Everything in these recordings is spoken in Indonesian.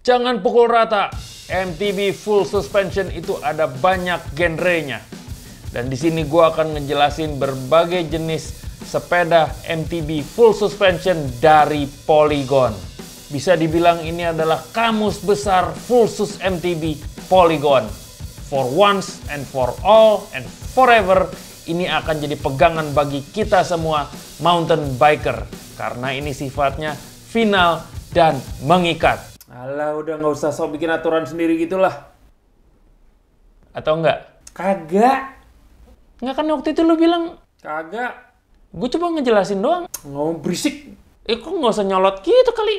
Jangan pukul rata. MTB full suspension itu ada banyak genrenya. Dan di sini gue akan ngejelasin berbagai jenis sepeda MTB full suspension dari Polygon. Bisa dibilang ini adalah kamus besar full sus MTB Polygon. For once and for all and forever, ini akan jadi pegangan bagi kita semua mountain biker. Karena ini sifatnya final dan mengikat. Alah, udah nggak usah sok bikin aturan sendiri gitulah. Atau enggak? Kagak. Nggak kan waktu itu lu bilang? Kagak. Gue coba ngejelasin doang. Ngomong berisik. Kok nggak usah nyolot gitu kali.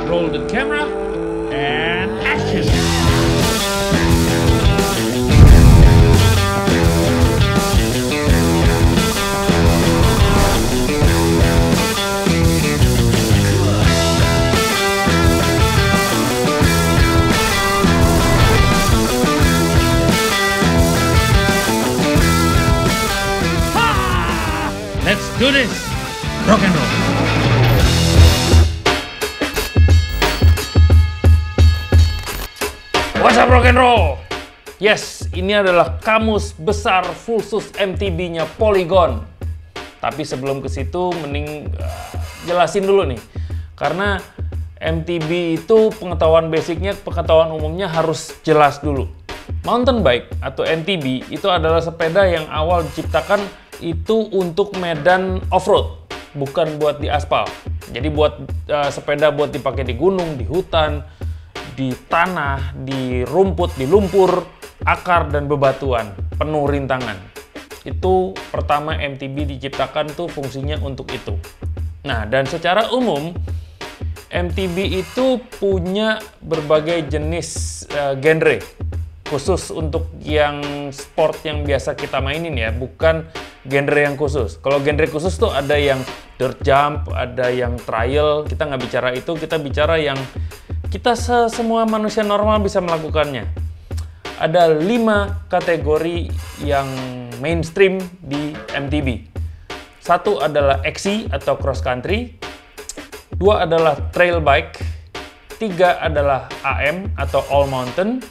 Roll the camera and action. Let's do this! Rock and roll! What's up rock and roll? Yes, ini adalah kamus besar full sus MTB-nya Polygon. Tapi sebelum ke situ, mending jelasin dulu nih. Karena MTB itu pengetahuan basicnya, pengetahuan umumnya harus jelas dulu. Mountain bike atau MTB itu adalah sepeda yang awal diciptakan itu untuk medan off-road, bukan buat di aspal. Jadi buat sepeda buat dipakai di gunung, di hutan, di tanah, di rumput, di lumpur, akar, dan bebatuan, penuh rintangan. Itu pertama MTB diciptakan tuh fungsinya untuk itu. Nah, dan secara umum MTB itu punya berbagai jenis genre. Khusus untuk yang sport yang biasa kita mainin ya, bukan genre yang khusus. Kalau genre khusus tuh ada yang dirt jump, ada yang trial, kita nggak bicara itu, kita bicara yang kita semua manusia normal bisa melakukannya. Ada 5 kategori yang mainstream di MTB. 1 adalah XC atau cross country, 2 adalah trail bike, 3 adalah AM atau all mountain,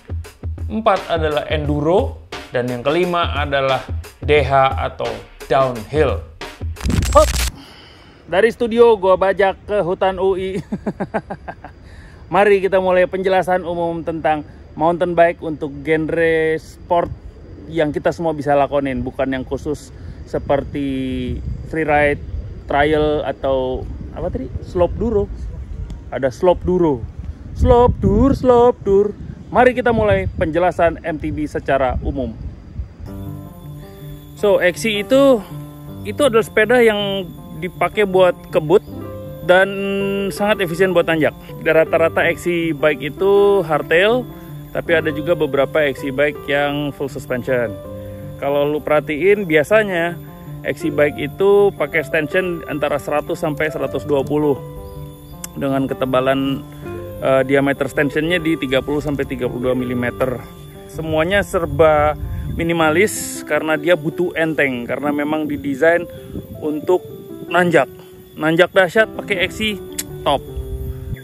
4 adalah enduro, dan yang kelima adalah DH atau downhill. Hop! Dari studio gua bajak ke hutan UI. Mari kita mulai penjelasan umum tentang mountain bike untuk genre sport yang kita semua bisa lakonin, bukan yang khusus seperti freeride, trial, atau apa tadi? Slope duro. Ada slope duro. Slope dur. Mari kita mulai penjelasan MTB secara umum. So, XC itu adalah sepeda yang dipakai buat kebut dan sangat efisien buat nanjak. Rata-rata XC bike itu hardtail, tapi ada juga beberapa XC bike yang full suspension. Kalau lu perhatiin, biasanya XC bike itu pakai extension antara 100 sampai 120 dengan ketebalan diameter extensionnya di 30-32 mm. Semuanya serba minimalis karena dia butuh enteng, karena memang didesain untuk nanjak dahsyat pakai XC top.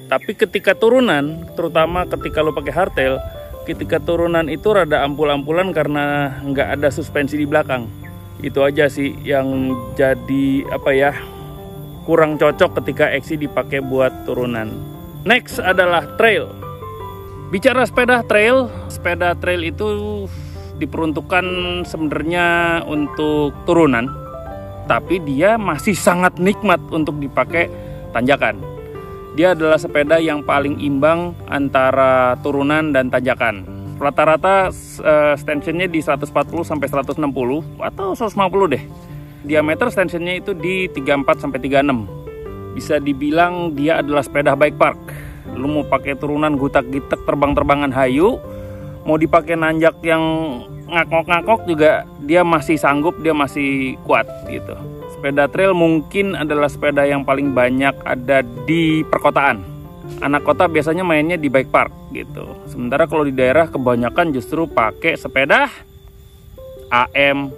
Tapi ketika turunan, terutama ketika lo pakai hardtail, ketika turunan itu rada ampul-ampulan karena nggak ada suspensi di belakang. Itu aja sih yang jadi kurang cocok ketika XC dipakai buat turunan. Next adalah trail. Bicara sepeda trail itu diperuntukkan sebenarnya untuk turunan, tapi dia masih sangat nikmat untuk dipakai tanjakan. Dia adalah sepeda yang paling imbang antara turunan dan tanjakan. Rata-rata extensionnya di 140 sampai 160 atau 150 deh. Diameter extensionnya itu di 34 sampai 36. Bisa dibilang dia adalah sepeda bike park. Lu mau pakai turunan gutak-gitek terbang-terbangan hayu, mau dipakai nanjak yang ngakok-ngakok juga dia masih sanggup, dia masih kuat gitu. Sepeda trail mungkin adalah sepeda yang paling banyak ada di perkotaan. Anak kota biasanya mainnya di bike park gitu. Sementara kalau di daerah kebanyakan justru pakai sepeda AM.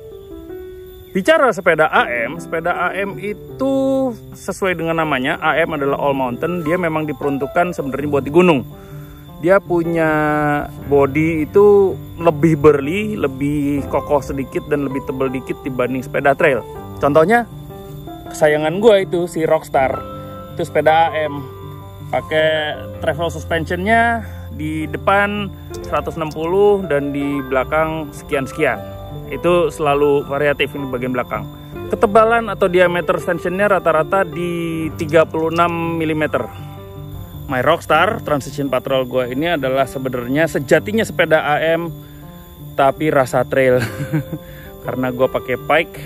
Bicara sepeda AM itu sesuai dengan namanya, AM adalah all mountain. Dia memang diperuntukkan sebenarnya buat di gunung. Dia punya body itu lebih burly, lebih kokoh sedikit dan lebih tebal dikit dibanding sepeda trail. Contohnya kesayangan gue itu si Rockstar, itu sepeda AM, pakai travel suspensionnya di depan 160 dan di belakang sekian-sekian. Itu selalu variatif ini bagian belakang. Ketebalan atau diameter stanchionnya rata-rata di 36 mm. My Rockstar Transition Patrol gue ini adalah sebenarnya sejatinya sepeda AM tapi rasa trail. Karena gue pakai Pike,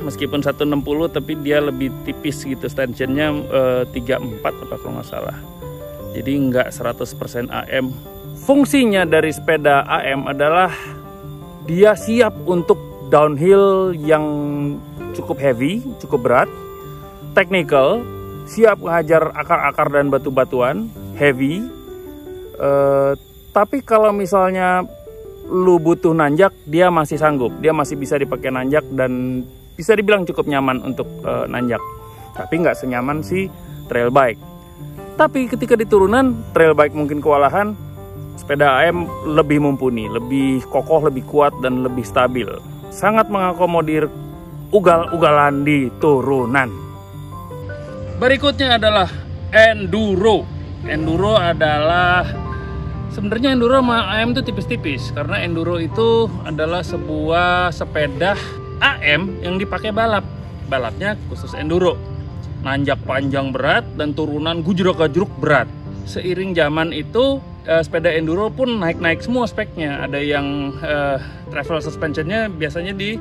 meskipun 160 tapi dia lebih tipis gitu, stanchionnya 34 apa kalau nggak salah. Jadi nggak 100% AM. Fungsinya dari sepeda AM adalah dia siap untuk downhill yang cukup heavy, cukup berat, technical, siap menghajar akar-akar dan batu-batuan, heavy. Tapi kalau misalnya lu butuh nanjak, dia masih sanggup, dia masih bisa dipakai nanjak dan bisa dibilang cukup nyaman untuk nanjak. Tapi nggak senyaman si trail bike. Tapi ketika di turunan, trail bike mungkin kewalahan, sepeda AM lebih mumpuni, lebih kokoh, lebih kuat, dan lebih stabil. Sangat mengakomodir ugal-ugalan di turunan. Berikutnya adalah enduro. Enduro adalah sebenarnya enduro sama AM itu tipis-tipis, karena enduro itu adalah sebuah sepeda AM yang dipakai balap. Balapnya khusus enduro. Nanjak panjang berat dan turunan gujrok-gajruk berat. Seiring zaman itu sepeda enduro pun naik-naik semua speknya. Ada yang travel suspensionnya biasanya di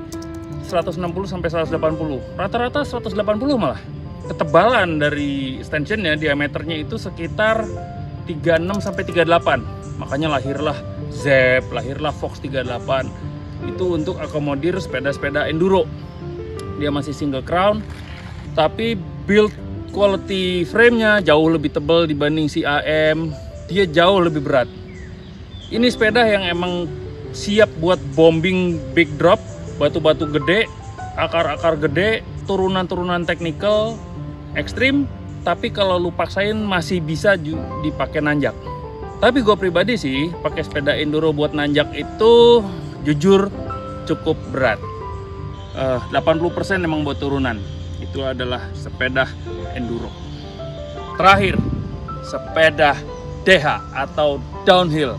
160 sampai 180. Rata-rata 180 malah. Ketebalan dari stanchionnya, diameternya itu sekitar 36 sampai 38. Makanya lahirlah Zep, lahirlah Fox 38. Itu untuk akomodir sepeda-sepeda enduro. Dia masih single crown, tapi build quality frame-nya jauh lebih tebal dibanding si AM. Dia jauh lebih berat. Ini sepeda yang emang siap buat bombing big drop, batu-batu gede, akar-akar gede, turunan-turunan technical, ekstrim, tapi kalau lu paksain masih bisa dipakai nanjak. Tapi gue pribadi sih, pakai sepeda enduro buat nanjak itu jujur cukup berat. 80% emang buat turunan. Itu adalah sepeda enduro. Terakhir, sepeda DH atau downhill.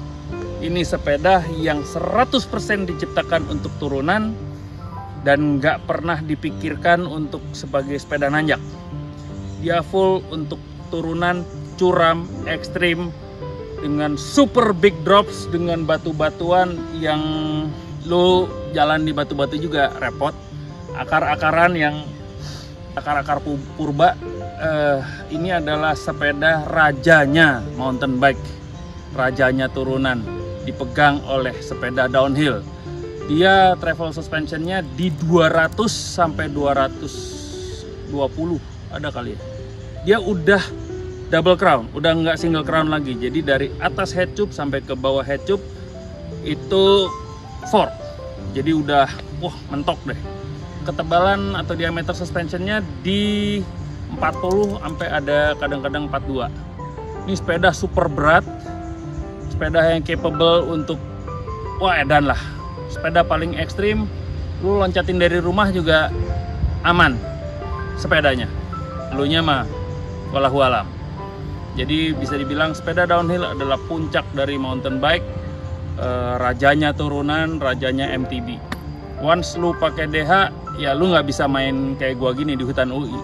Ini sepeda yang 100% diciptakan untuk turunan dan nggak pernah dipikirkan untuk sebagai sepeda nanjak. Dia full untuk turunan, curam, ekstrim, dengan super big drops, dengan batu-batuan yang lo jalan di batu-batu juga repot. Akar-akaran yang akar-akar purba. Ini adalah sepeda rajanya mountain bike, rajanya turunan, dipegang oleh sepeda downhill. Dia travel suspensionnya di 200 sampai 220 ada kali ya. Dia udah double crown, udah nggak single crown lagi. Jadi dari atas head tube sampai ke bawah head tube itu fork. Jadi udah mentok deh. Ketebalan atau diameter suspensionnya di 40 sampai ada kadang-kadang 42. Ini sepeda super berat, sepeda yang capable untuk edan lah. Sepeda paling ekstrim, lu loncatin dari rumah juga aman sepedanya. Elunya mah walahu alam. Jadi bisa dibilang sepeda downhill adalah puncak dari mountain bike, rajanya turunan, rajanya MTB. Once lu pakai DH, ya lu nggak bisa main kayak gua gini di hutan UI.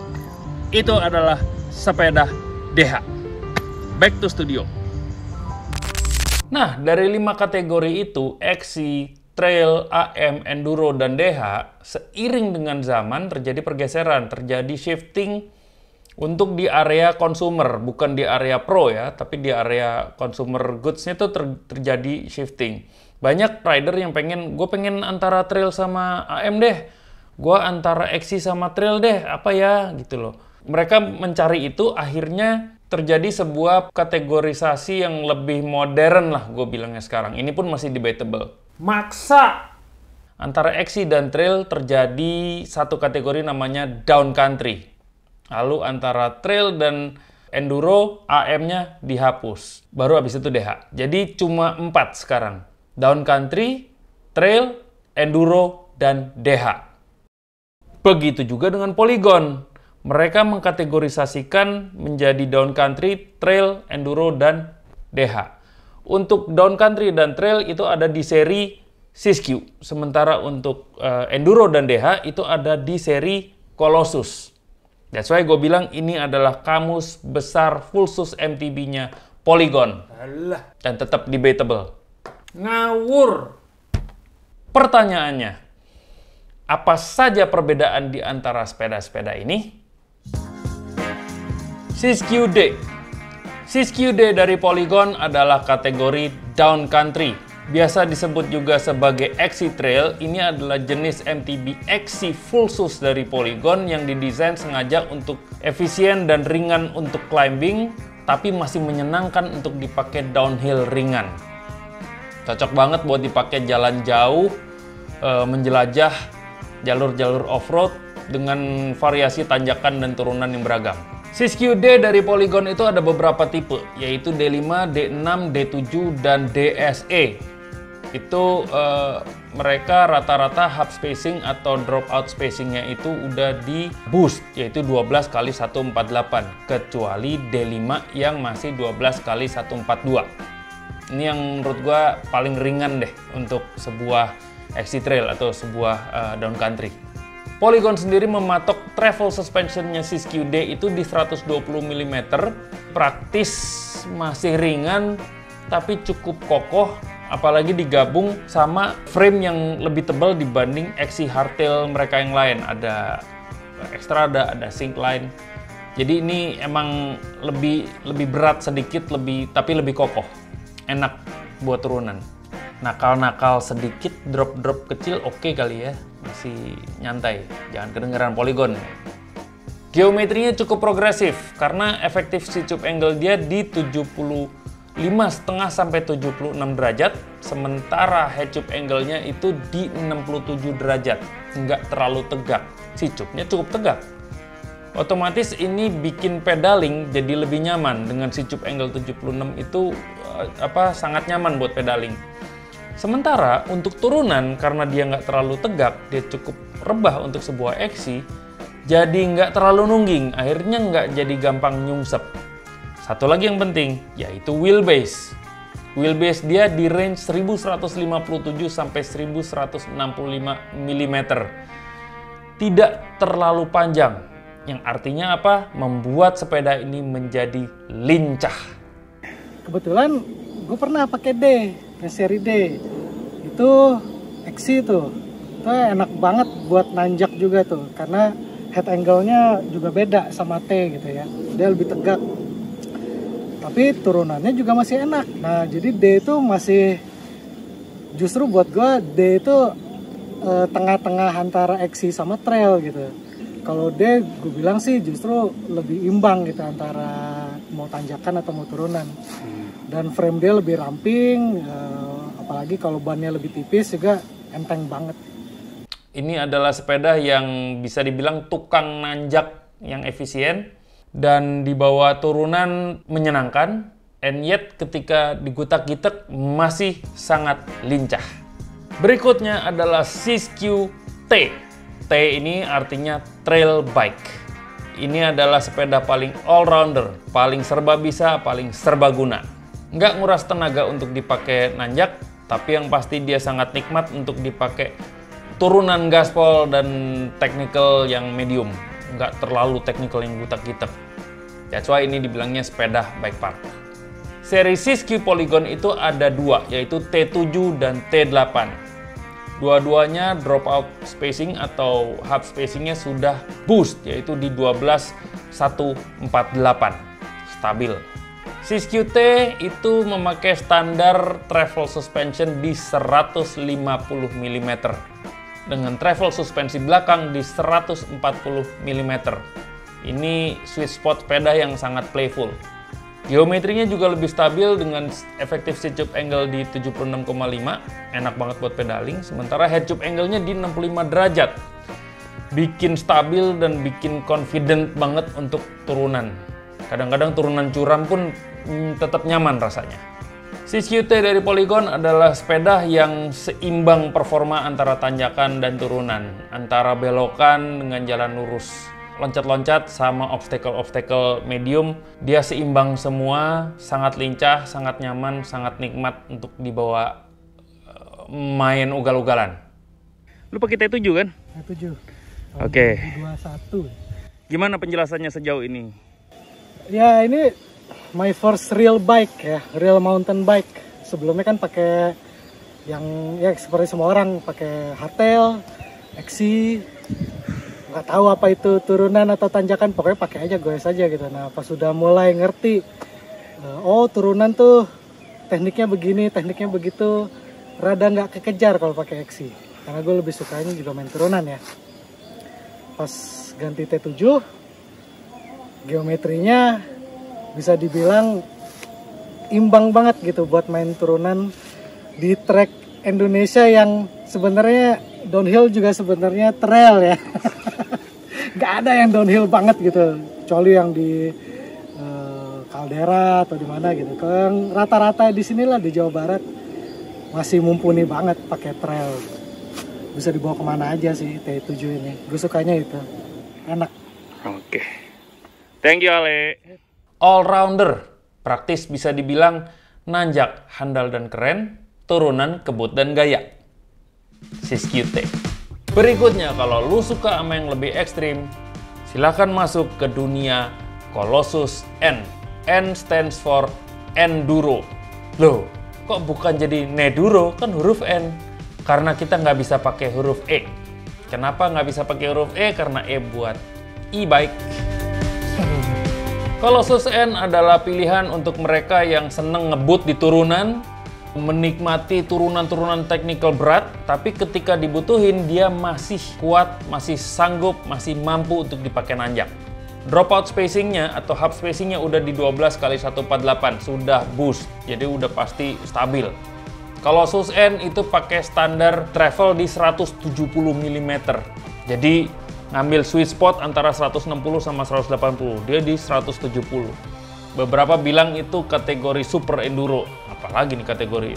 Itu adalah sepeda DH. Back to studio. Nah, dari 5 kategori itu, XC, Trail, AM, Enduro, dan DH, seiring dengan zaman terjadi pergeseran, terjadi shifting untuk di area consumer, bukan di area pro ya, tapi di area consumer goods-nya itu terjadi shifting. Banyak rider yang gue pengen antara Trail sama AM deh, gue antara XC sama Trail deh, apa ya, gitu loh. Mereka mencari itu, akhirnya terjadi sebuah kategorisasi yang lebih modern lah, gue bilangnya sekarang. Ini pun masih debatable. Maksa! Antara XC dan Trail terjadi satu kategori namanya down country. Lalu antara Trail dan Enduro, AM-nya dihapus. Baru habis itu DH. Jadi cuma 4 sekarang. Down country, trail, enduro, dan DH. Begitu juga dengan Polygon. Mereka mengkategorisasikan menjadi down country, trail, enduro, dan DH. Untuk down country dan trail itu ada di seri Siskiyou. Sementara untuk enduro dan DH itu ada di seri Colossus. That's why gue bilang ini adalah kamus besar Fulsus MTB-nya Polygon. Alah. Dan tetap debatable. Ngawur. Pertanyaannya, apa saja perbedaan di antara sepeda-sepeda ini? Siskiyou D. Siskiyou D dari Polygon adalah kategori down country. Biasa disebut juga sebagai XC Trail. Ini adalah jenis MTB XC Fulsus dari Polygon yang didesain sengaja untuk efisien dan ringan untuk climbing, tapi masih menyenangkan untuk dipakai downhill ringan. Cocok banget buat dipakai jalan jauh, menjelajah jalur-jalur off-road dengan variasi tanjakan dan turunan yang beragam. Siskiyou D dari Polygon itu ada beberapa tipe, yaitu D5, D6, D7, dan DSE. Itu mereka rata-rata hub spacing atau dropout spacingnya itu udah di boost, yaitu 12 x 148, kecuali D5 yang masih 12 x 142. Ini yang menurut gua paling ringan deh untuk sebuah XC Trail atau sebuah down country. Polygon sendiri mematok travel suspensionnya Siskiyou D itu di 120 mm, praktis, masih ringan, tapi cukup kokoh, apalagi digabung sama frame yang lebih tebal dibanding XC hardtail mereka yang lain. Ada Xstrada, ada Syncline. Jadi ini emang lebih berat sedikit, tapi lebih kokoh, enak buat turunan. Nakal-nakal sedikit, drop-drop kecil oke kali ya, masih nyantai, jangan kedengeran Polygon. Geometrinya cukup progresif karena efektif seat angle dia di 75,5 sampai 76 derajat, sementara head tube angle-nya itu di 67 derajat, nggak terlalu tegak. Seat tube-nya cukup tegak. Otomatis ini bikin pedaling jadi lebih nyaman. Dengan seat tube angle 76 itu sangat nyaman buat pedaling. Sementara untuk turunan, karena dia nggak terlalu tegak, dia cukup rebah untuk sebuah XC, jadi nggak terlalu nungging, akhirnya nggak jadi gampang nyungsep. Satu lagi yang penting, yaitu wheelbase. Wheelbase dia di range 1157 sampai 1165 mm. Tidak terlalu panjang, yang artinya apa? Membuat sepeda ini menjadi lincah. Kebetulan gue pernah pakai D, seri D. Itu XC tuh. Itu enak banget buat nanjak juga tuh, karena head angle-nya juga beda sama T gitu ya. Dia lebih tegak. Tapi turunannya juga masih enak. Nah, jadi D itu masih, justru buat gue D itu tengah-tengah antara XC sama trail gitu. Kalau D gue bilang sih justru lebih imbang gitu antara mau tanjakan atau mau turunan. Dan frame dia lebih ramping, apalagi kalau bannya lebih tipis juga enteng banget. Ini adalah sepeda yang bisa dibilang tukang nanjak yang efisien dan dibawa turunan menyenangkan, and yet ketika digutak-gitak masih sangat lincah. Berikutnya adalah Siskiyou T. T ini artinya trail bike. Ini adalah sepeda paling all-rounder, paling serba bisa, paling serba guna. Nggak nguras tenaga untuk dipakai nanjak, tapi yang pasti dia sangat nikmat untuk dipakai turunan gaspol dan technical yang medium. Nggak terlalu technical yang gutak-gitak. That's why ini dibilangnya sepeda bike park. Seri Siskiyou Polygon itu ada dua, yaitu T7 dan T8. Dua-duanya dropout spacing atau hub spacingnya sudah boost, yaitu di 12,148. Stabil. Siskiyou T itu memakai standar travel suspension di 150 mm dengan travel suspensi belakang di 140 mm. Ini sweet spot sepeda yang sangat playful. Geometrinya juga lebih stabil dengan efektif seat tube angle di 76,5, enak banget buat pedaling, sementara head tube angle-nya di 65 derajat. Bikin stabil dan bikin confident banget untuk turunan. Kadang-kadang turunan curam pun tetap nyaman rasanya. Sis-QT dari Polygon adalah sepeda yang seimbang performa antara tanjakan dan turunan, antara belokan dengan jalan lurus, loncat-loncat sama obstacle-obstacle medium. Dia seimbang semua, sangat lincah, sangat nyaman, sangat nikmat untuk dibawa main ugal-ugalan. Lu pakai T7 kan? T7. Oke. 21. Gimana penjelasannya sejauh ini? Ya ini my first real bike ya, real mountain bike. Sebelumnya kan pakai yang ya seperti semua orang pakai hardtail, XC, nggak tahu apa itu turunan atau tanjakan, pokoknya pakai aja, goes aja gitu. Nah pas sudah mulai ngerti, oh turunan tuh tekniknya begini, tekniknya begitu, rada nggak kekejar kalau pakai XC. Karena gue lebih sukanya juga main turunan ya. Pas ganti T7, geometrinya bisa dibilang imbang banget gitu buat main turunan di track Indonesia yang sebenarnya downhill juga sebenarnya trail ya. Gak ada yang downhill banget gitu, kecuali yang di Caldera atau di mana gitu. Kalau rata-rata di sinilah di Jawa Barat masih mumpuni banget pakai trail. Bisa dibawa kemana aja sih T7 ini. Gue sukanya itu, enak. Oke. Thank you Ale. All-rounder, praktis bisa dibilang nanjak, handal dan keren, turunan, kebut dan gaya. Sis-QT. Berikutnya, kalau lu suka sama yang lebih ekstrim, silakan masuk ke dunia Colossus N. N stands for Enduro. Loh, kok bukan jadi Neduro? Kan huruf N. Karena kita nggak bisa pakai huruf E. Kenapa nggak bisa pakai huruf E? Karena E buat e-bike. Colossus N adalah pilihan untuk mereka yang seneng ngebut di turunan, menikmati turunan-turunan technical berat, tapi ketika dibutuhin dia masih kuat, masih sanggup, masih mampu untuk dipakai nanjak. Dropout spacingnya atau hub spacingnya udah di 12x148, sudah boost, jadi udah pasti stabil. Colossus N itu pakai standar travel di 170 mm, jadi ngambil sweet spot antara 160 sama 180, dia di 170. Beberapa bilang itu kategori super enduro, apalagi nih kategori.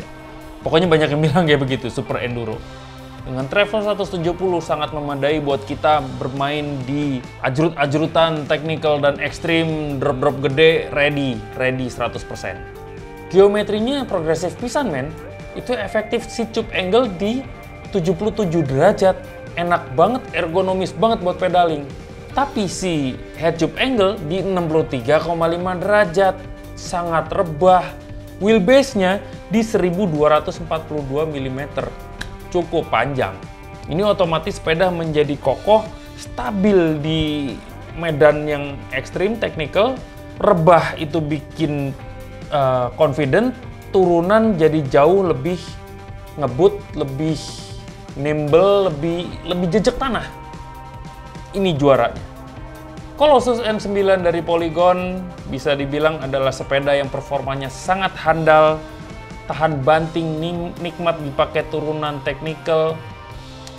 Pokoknya banyak yang bilang kayak begitu, super enduro. Dengan travel 170 sangat memadai buat kita bermain di ajrut-ajrutan technical dan ekstrim, drop-drop gede, ready 100%. Geometrinya progresif pisan men, itu efektif seat tube angle di 77 derajat. Enak banget, ergonomis banget buat pedaling. Tapi si head tube angle di 63,5 derajat. Sangat rebah. Wheelbase-nya di 1242 mm. Cukup panjang. Ini otomatis sepeda menjadi kokoh, stabil di medan yang ekstrim, technical. Rebah itu bikin confident. Turunan jadi jauh lebih ngebut, lebih nimble, lebih jejak tanah. Ini juaranya. Colossus N9 dari Polygon bisa dibilang adalah sepeda yang performanya sangat handal, tahan banting, nikmat dipakai turunan technical,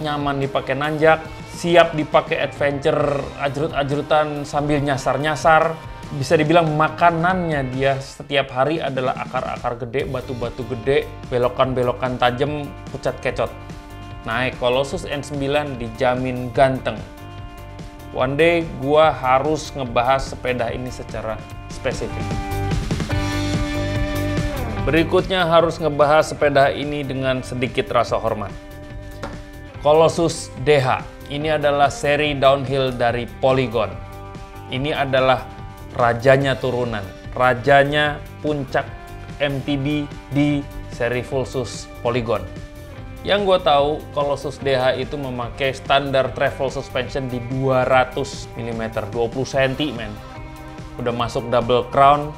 nyaman dipakai nanjak, siap dipakai adventure, ajrut-ajrutan sambil nyasar-nyasar. Bisa dibilang makanannya dia setiap hari adalah akar-akar gede, batu-batu gede, belokan-belokan tajam, pucat kecot. Naik Colossus N9 dijamin ganteng. One day gua harus ngebahas sepeda ini secara spesifik. Berikutnya harus ngebahas sepeda ini dengan sedikit rasa hormat. Colossus DH. Ini adalah seri downhill dari Polygon. Ini adalah rajanya turunan, rajanya puncak MTB di seri full sus Polygon. Yang gue tahu, Colossus DH itu memakai standar travel suspension di 200 mm, 20 cm, men. Udah masuk double crown.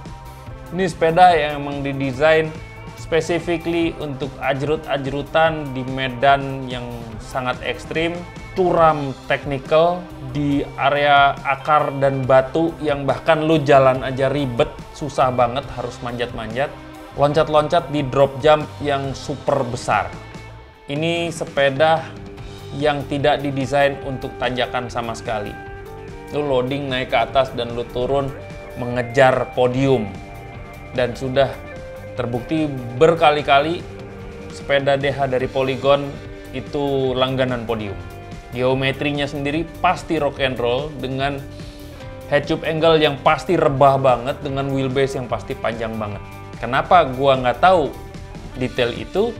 Ini sepeda yang emang didesain specifically untuk ajrut-ajrutan di medan yang sangat ekstrim, curam technical, di area akar dan batu yang bahkan lu jalan aja ribet, susah banget, harus manjat-manjat, loncat-loncat di drop jump yang super besar. Ini sepeda yang tidak didesain untuk tanjakan sama sekali. Lu loading naik ke atas dan lu turun mengejar podium. Dan sudah terbukti berkali-kali sepeda DH dari Polygon itu langganan podium. Geometrinya sendiri pasti rock and roll dengan head tube angle yang pasti rebah banget dengan wheelbase yang pasti panjang banget. Kenapa gua nggak tahu detail itu?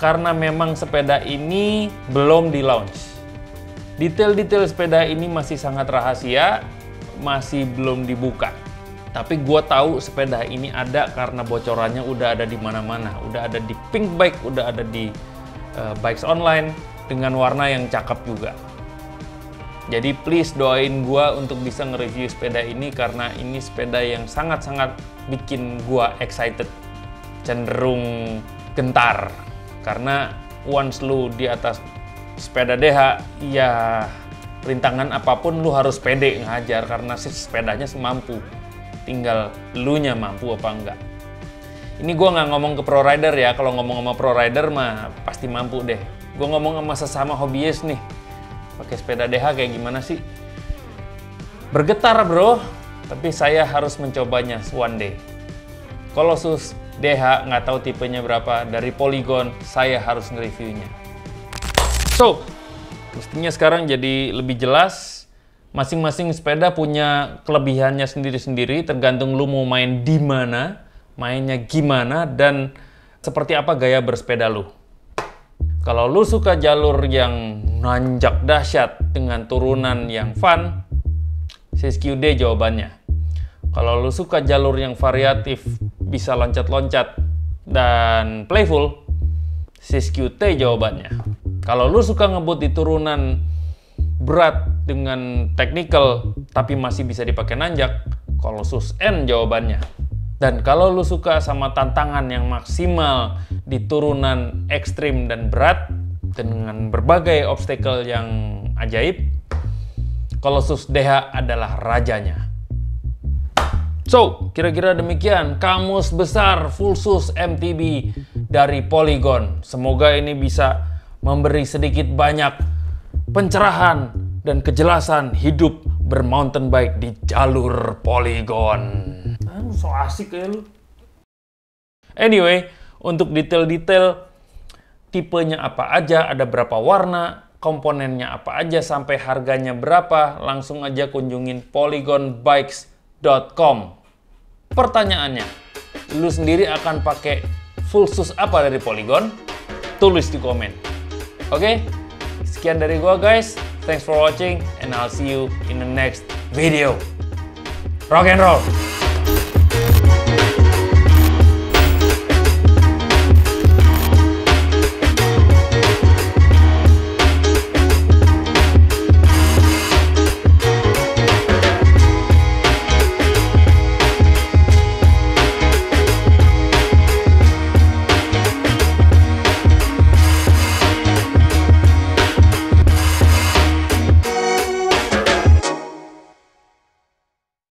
Karena memang sepeda ini belum di launch. Detail-detail sepeda ini masih sangat rahasia, masih belum dibuka. Tapi gue tahu sepeda ini ada karena bocorannya udah ada di mana-mana. Udah ada di Pinkbike, udah ada di Bikes Online dengan warna yang cakep juga. Jadi please doain gue untuk bisa nge-review sepeda ini karena ini sepeda yang sangat-sangat bikin gue excited. Cenderung gentar. Karena once lu di atas sepeda DH, ya rintangan apapun lu harus pede ngajar karena sepedanya semampu. Tinggal elunya mampu apa enggak. Ini gue nggak ngomong ke pro rider ya. Kalau ngomong sama pro rider mah pasti mampu deh. Gue ngomong sama sesama hobiis nih. Pakai sepeda DH kayak gimana sih? Bergetar bro. Tapi saya harus mencobanya one day. Colossus DH nggak tahu tipenya berapa. Dari Polygon saya harus nge-reviewnya. So, mestinya sekarang jadi lebih jelas. Masing-masing sepeda punya kelebihannya sendiri-sendiri, tergantung lu mau main di mana, mainnya gimana, dan seperti apa gaya bersepeda lu. Kalau lu suka jalur yang nanjak dahsyat dengan turunan yang fun, Siskiyou D jawabannya. Kalau lu suka jalur yang variatif, bisa loncat-loncat, dan playful, Siskiyou T jawabannya. Kalau lu suka ngebut di turunan berat dengan technical tapi masih bisa dipakai nanjak, Colossus N jawabannya. Dan kalau lu suka sama tantangan yang maksimal di turunan ekstrim dan berat dengan berbagai obstacle yang ajaib, Colossus DH adalah rajanya. So, kira-kira demikian kamus besar Fullsus MTB dari Polygon. Semoga ini bisa memberi sedikit banyak pencerahan dan kejelasan hidup bermountain bike di jalur Polygon. So asik ya lu. Anyway, untuk detail-detail tipenya apa aja, ada berapa warna, komponennya apa aja, sampai harganya berapa, langsung aja kunjungin polygonbikes.com. Pertanyaannya, lu sendiri akan pakai Fullsus apa dari Polygon? Tulis di komen. Oke? Sekian dari gua guys, thanks for watching and I'll see you in the next video. Rock and roll!